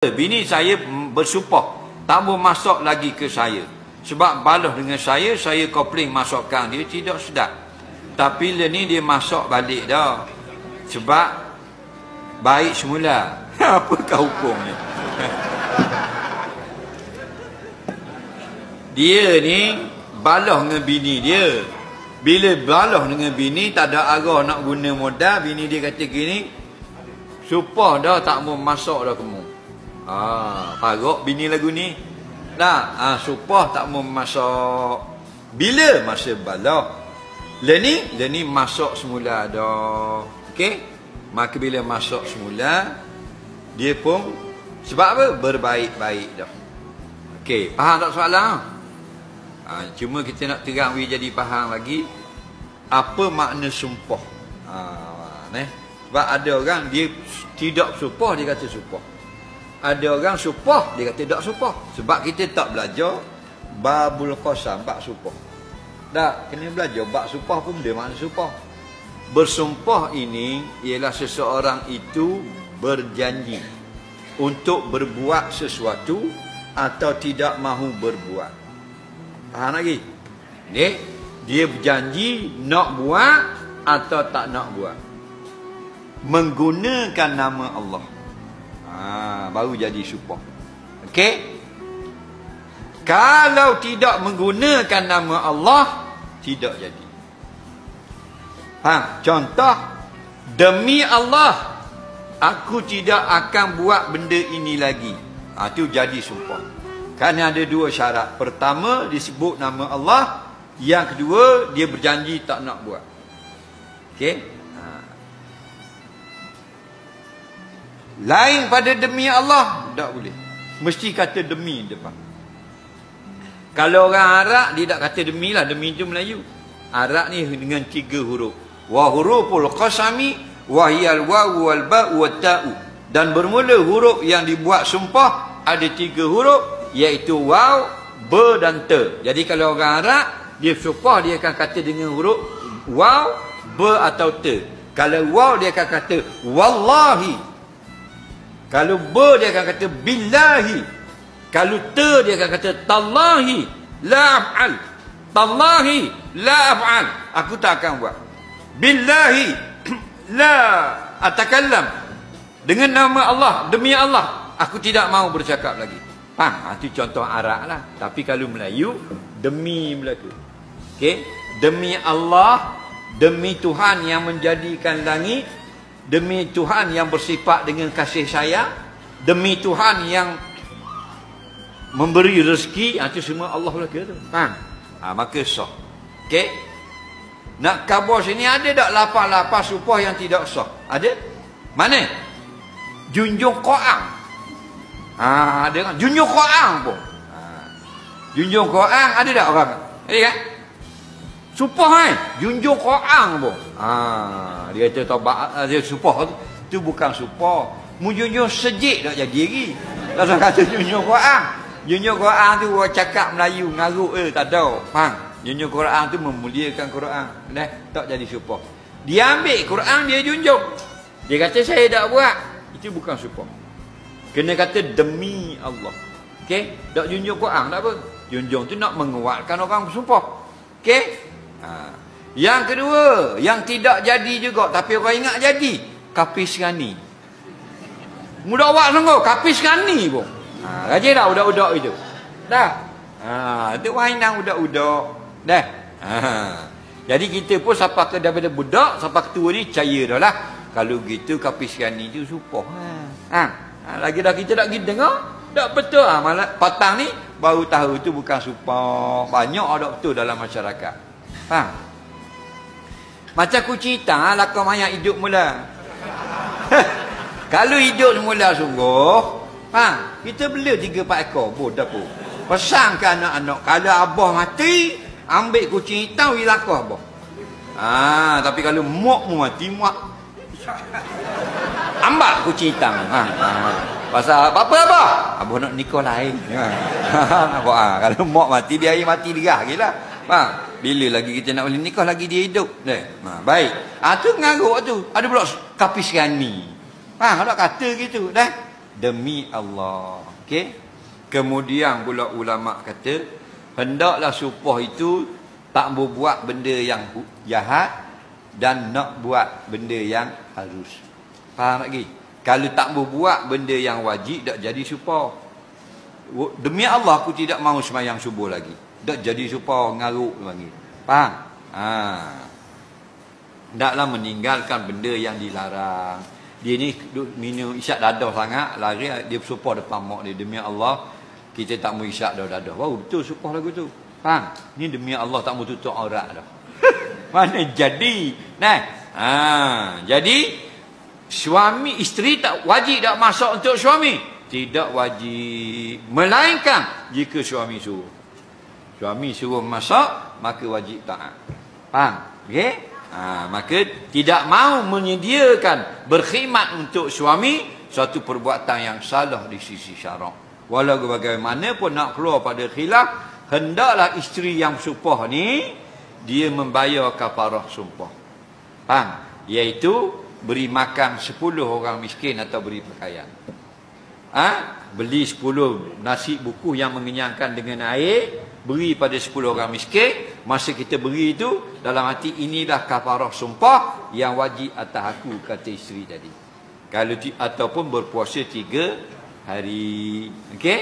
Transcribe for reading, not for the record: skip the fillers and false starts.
Bini saya bersumpah tak mau masuk lagi ke saya. Sebab balas dengan saya komplain masukkan dia tidak sedap. Tapi le ni dia masuk balik dah. Sebab baik semula. Apakah hukumnya? Dia ni balas dengan bini dia. Bila balas dengan bini tak ada arah nak guna modal, bini dia kata gini, sumpah dah tak mau masuk dah kamu. Parok bini lagu ni. Nah, sumpah tak mau masuk. Bila masa balah. Le ni masuk semula dah. Okey? Maka bila masuk semula, dia pun sebab apa? Berbaik-baik dah. Okey, faham tak soalan? Cuma kita nak terang jadi faham lagi apa makna sumpah. Sebab ada orang dia tidak sumpah, dia kata sumpah. Ada orang sumpah, dia kata tak sumpah. Sebab kita tak belajar babul qasam, bab sumpah. Tak, kena belajar bab sumpah pun dia makna sumpah. Bersumpah ini ialah seseorang itu berjanji untuk berbuat sesuatu atau tidak mahu berbuat. Faham lagi? Dia berjanji nak buat atau tak nak buat. Menggunakan nama Allah. Baru jadi sumpah. Okey? Kalau tidak menggunakan nama Allah, tidak jadi. Contoh, demi Allah, aku tidak akan buat benda ini lagi. Itu jadi sumpah. Kerana ada dua syarat. Pertama, disebut nama Allah. Yang kedua, dia berjanji tak nak buat. Okey? Lain pada demi Allah, tak boleh. Mesti kata demi depan. Kalau orang Arab, dia tak kata demi lah. Demi itu Melayu. Arab ni dengan 3 huruf. Wa huruful qasami wa hiyal wawu wal ba'u wat ta'u. Dan bermula huruf yang dibuat sumpah ada 3 huruf, iaitu waw, ba dan ta. Jadi kalau orang Arab, dia sumpah dia akan kata dengan huruf waw, ba atau ta. Kalau waw dia akan kata wallahi. Kalau ba dia akan kata billahi. Kalau ta dia akan kata tallahi la af'al. Tallahi la af'al. Aku tak akan buat. Billahi la atakallam. Dengan nama Allah, demi Allah, aku tidak mahu bercakap lagi. Itu contoh Arab lah. Tapi kalau Melayu, demi Melaka. Okey? Demi Allah, demi Tuhan yang menjadikan langit, demi Tuhan yang bersifat dengan kasih sayang, demi Tuhan yang memberi rezeki, itu semua Allah lah kata. Maka sah. Okey? Nak khabar sini ada tak lapan-lapan sumpah yang tidak sah? Ada? Mana? Junjung Quran. Ada kan? Junjung Quran pun. Junjung Quran ada tak orang? Ada kan? Sumpah junjung Quran pun. Dia kata taubat, dia sumpah tu bukan sumpah. Munjunjung sejik tak jadi lagi. Langsung kata junjung Quran. Junjung Quran tu orang cakap Melayu ngaruk tak tahu. Faham? Junjung Quran tu memuliakan Quran. Tak jadi sumpah. Dia ambil Quran dia junjung. Dia kata saya tak buat. Itu bukan sumpah. Kena kata demi Allah. Okey? Tak junjung Quran tak apa. Junjung tu nak menguatkan orang bersumpah. Okey? Yang kedua, yang tidak jadi juga tapi orang ingat jadi, kapis gani. Mudah awak sungguh, kapis gani pun. Rajin dah budak-budak itu. Dah. Itu mainan budak-budak. Dah. Jadi kita pun siapa ke daripada budak sampai ketua ni percaya dah lah. Kalau gitu kapis gani tu sumpah. Lagi dah kita tak pergi dengar, tak betul malah patang ni baru tahu tu bukan sumpah. Banyak ada betul dalam masyarakat. Macam kucing hitam lakon mayat hidup mula. Kalau hidup semula sungguh, kita bela 3-4 ekor bodoh pun. Pesan ke anak-anak, kalau abah mati, ambil kucing hitam pergi lakon abah. Tapi kalau mak mu mati, mak ambak kucing hitam. Pasal apa abah? Abah nak nikah lain. Kalau mak mati, biar dia mati derah lagi lah. Bila lagi kita nak boleh nikah, lagi dia hidup. Baik. Tu ngaruk tu. Ada pula kapis gani. Tak kata gitu. demi Allah. Okey. Kemudian pula ulama kata, hendaklah sumpah itu tak berbuat benda yang jahat dan nak buat benda yang harus. Faham lagi? Kalau tak berbuat benda yang wajib, tak jadi sumpah. Demi Allah aku tidak mahu sembahyang subuh lagi. Tak jadi sumpah, ngaruk lagi. Faham? Taklah meninggalkan benda yang dilarang. Dia ni minum isyak dadah sangat, lari dia sumpah depan mak dia, demi Allah kita tak mau isyak dadah. Wow, betul sumpah lagu tu. Faham? Ni demi Allah tak mau tutup aurat dah. Mana jadi? Nah. Jadi suami isteri tak wajib tak masak untuk suami. Tidak wajib, melainkan jika suami suruh. Suami suruh masak, maka wajib taat. Faham? Okey? Maka tidak mahu menyediakan berkhidmat untuk suami suatu perbuatan yang salah di sisi syarak. Walau bagaimanapun nak keluar pada khilaf, hendaklah isteri yang sumpah ni dia membayar kafarah sumpah. Faham? Iaitu beri makan 10 orang miskin atau beri pakaian. Beli 10 nasi buku yang mengenyangkan dengan air, beri pada 10 orang miskin. Masa kita beri itu, dalam hati inilah kafarah sumpah yang wajib atas aku, kata isteri tadi. Kalau ataupun berpuasa 3 hari. Okey?